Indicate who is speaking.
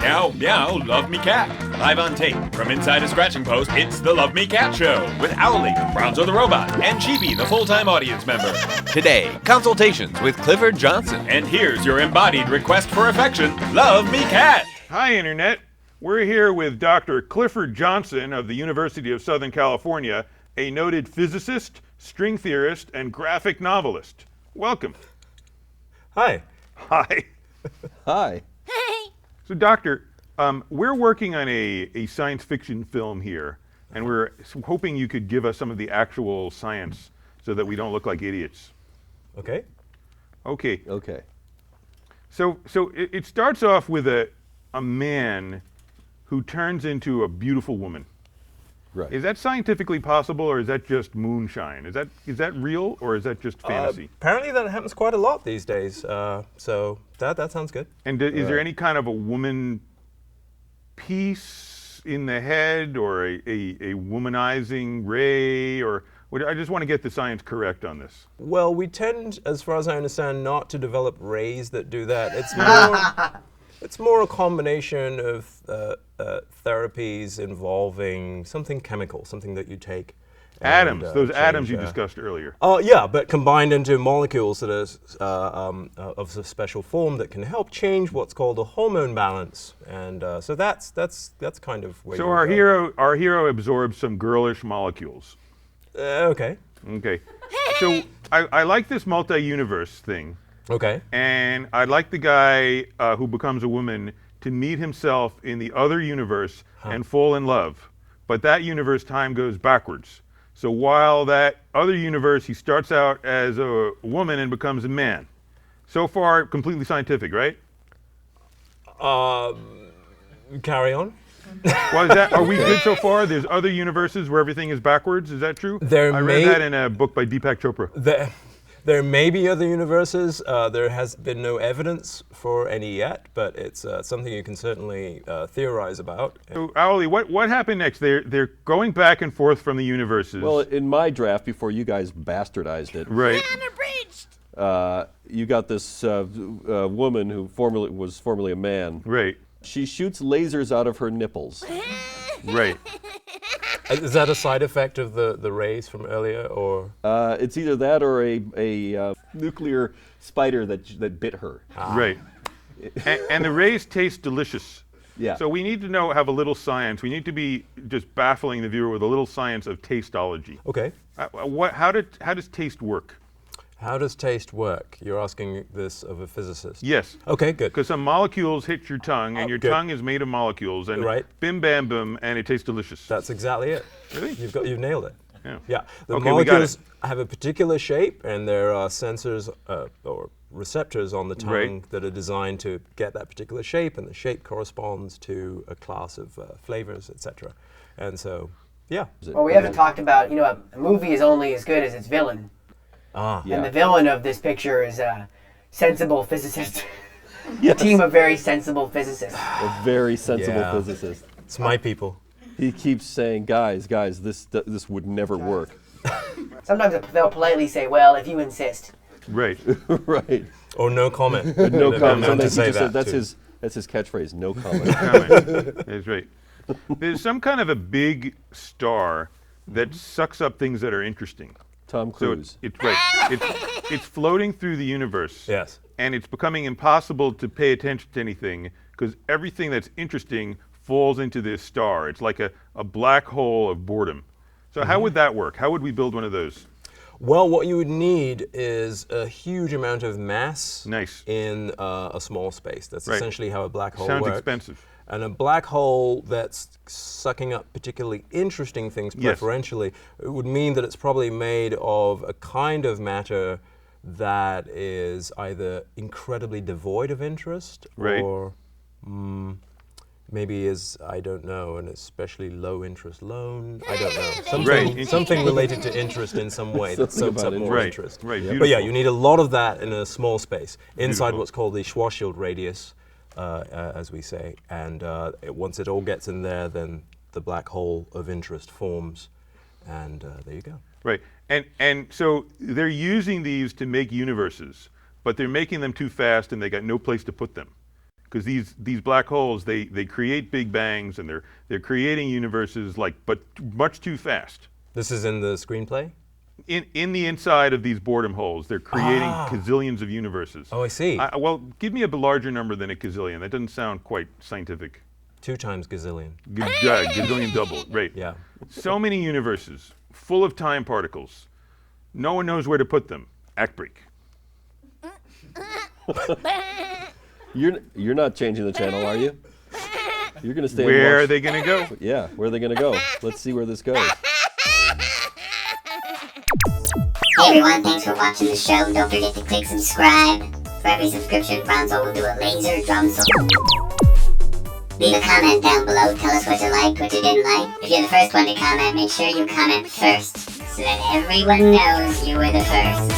Speaker 1: Meow, meow, love me cat. Live on tape from inside a scratching post, it's the Love Me Cat Show with Owlie, Bronzo the Robot, and Cheapy, the full-time audience member. Today, Consultations with Clifford Johnson. And here's your embodied request for affection, Love Me Cat.
Speaker 2: Hi, Internet. We're here with Dr. Clifford Johnson of the University of Southern California, a noted physicist, string theorist, and graphic novelist. Welcome.
Speaker 3: Hi.
Speaker 2: Hi.
Speaker 4: Hi.
Speaker 2: So, Doctor, we're working on a science fiction film here, and we're hoping you could give us some of the actual science so that we don't look like idiots.
Speaker 3: Okay.
Speaker 2: Okay.
Speaker 4: Okay.
Speaker 2: So it starts off with a man who turns into a beautiful woman.
Speaker 4: Right.
Speaker 2: Is that scientifically possible, or is that just moonshine? Is that real, or is that just fantasy?
Speaker 3: Apparently that happens quite a lot these days, so that sounds good.
Speaker 2: And is there any kind of a woman piece in the head, or a womanizing ray, or I just want to get the science correct on this.
Speaker 3: Well, we tend, as far as I understand, not to develop rays that do that. It's more a combination of therapies involving something chemical, something that you take.
Speaker 2: Atoms,
Speaker 3: And,
Speaker 2: those
Speaker 3: change,
Speaker 2: atoms you discussed earlier.
Speaker 3: Oh, yeah, but combined into molecules that are of a special form that can help change what's called a hormone balance, and so that's kind of where.
Speaker 2: So
Speaker 3: you
Speaker 2: our hero absorbs some girlish molecules.
Speaker 3: Okay.
Speaker 2: Okay. So I like this multi-universe thing.
Speaker 3: Okay.
Speaker 2: And I'd like the guy who becomes a woman to meet himself in the other universe and fall in love. But that universe time goes backwards. So while that other universe, he starts out as a woman and becomes a man. So far, completely scientific, right?
Speaker 3: Carry on.
Speaker 2: Well, are we good so far? There's other universes where everything is backwards. Is that true? I read that in a book by Deepak Chopra.
Speaker 3: There may be other universes. There has been no evidence for any yet, but it's something you can certainly theorize about.
Speaker 2: So, Owlie, what happened next? They're going back and forth from the universes.
Speaker 4: Well, in my draft, before you guys bastardized it,
Speaker 2: right.
Speaker 4: You got this woman who was formerly a man.
Speaker 2: Right.
Speaker 4: She shoots lasers out of her nipples.
Speaker 2: Right.
Speaker 3: Is that a side effect of the rays from earlier, or?
Speaker 4: It's either that or a nuclear spider that bit her.
Speaker 2: Right. And the rays taste delicious.
Speaker 4: Yeah.
Speaker 2: So we need to have a little science. We need to be just baffling the viewer with a little science of tasteology.
Speaker 3: Okay.
Speaker 2: How does taste work?
Speaker 3: How does taste work? You're asking this of a physicist.
Speaker 2: Yes.
Speaker 3: Okay, good.
Speaker 2: Because some molecules hit your tongue, and your tongue is made of molecules, and bim bam boom, and it tastes delicious.
Speaker 3: That's exactly it.
Speaker 2: Really?
Speaker 3: You've nailed it.
Speaker 2: Yeah.
Speaker 3: Yeah. The
Speaker 2: Okay, we got
Speaker 3: molecules have a particular shape, and there are sensors or receptors on the tongue that are designed to get that particular shape, and the shape corresponds to a class of flavors, etc. And so, yeah.
Speaker 5: Well, we haven't talked about, a movie is only as good as its villain. And the villain of this picture is a sensible physicist.
Speaker 4: Yes.
Speaker 5: A team of very sensible physicists.
Speaker 4: A very sensible physicist.
Speaker 3: It's my people.
Speaker 4: He keeps saying, guys, this would never work.
Speaker 5: Sometimes they'll politely say, well, if you insist.
Speaker 2: Right.
Speaker 4: Right.
Speaker 3: Or no comment.
Speaker 4: No comment.
Speaker 3: Known to
Speaker 4: Sometimes
Speaker 3: say
Speaker 4: he just said,
Speaker 3: that too.
Speaker 4: that's his catchphrase, no comment.
Speaker 2: That's right. There's some kind of a big star that sucks up things that are interesting.
Speaker 4: Tom Cruise.
Speaker 2: So it's floating through the universe.
Speaker 3: Yes.
Speaker 2: And it's becoming impossible to pay attention to anything because everything that's interesting falls into this star. It's like a black hole of boredom. So how would that work? How would we build one of those?
Speaker 3: Well, what you would need is a huge amount of mass
Speaker 2: in
Speaker 3: a small space. That's essentially how a black hole
Speaker 2: Sounds
Speaker 3: works.
Speaker 2: expensive.
Speaker 3: And a black hole that's sucking up particularly interesting things preferentially, it would mean that it's probably made of a kind of matter that is either incredibly devoid of interest or maybe is, I don't know, an especially low interest loan. I don't know. Something related to interest in some way that soaks up more interest. But yeah, you need a lot of that in a small space, inside what's called the Schwarzschild radius, as we say. And once it all gets in there, then the black hole of interest forms, and there you go.
Speaker 2: Right. And so they're using these to make universes, but they're making them too fast and they got no place to put them. because these black holes they create big bangs, and they're creating universes but much too fast.
Speaker 3: This is in the screenplay?
Speaker 2: In the inside of these boredom holes, they're creating gazillions of universes.
Speaker 3: Oh, I see.
Speaker 2: Well, give me a larger number than a gazillion. That doesn't sound quite scientific.
Speaker 3: 2 times gazillion.
Speaker 2: Gazillion double, right.
Speaker 3: Yeah.
Speaker 2: So many universes, full of time particles. No one knows where to put them. Act break.
Speaker 4: You're not changing the channel, are you? You're going to stay.
Speaker 2: Where are they going to go?
Speaker 4: Yeah, where are they going to go? Let's see where this goes.
Speaker 6: Hey everyone, thanks for watching the show. Don't forget to click subscribe. For every subscription, Bronzo will do a laser drum solo. Leave a comment down below. Tell us what you liked, what you didn't like. If you're the first one to comment, make sure you comment first, so that everyone knows you were the first.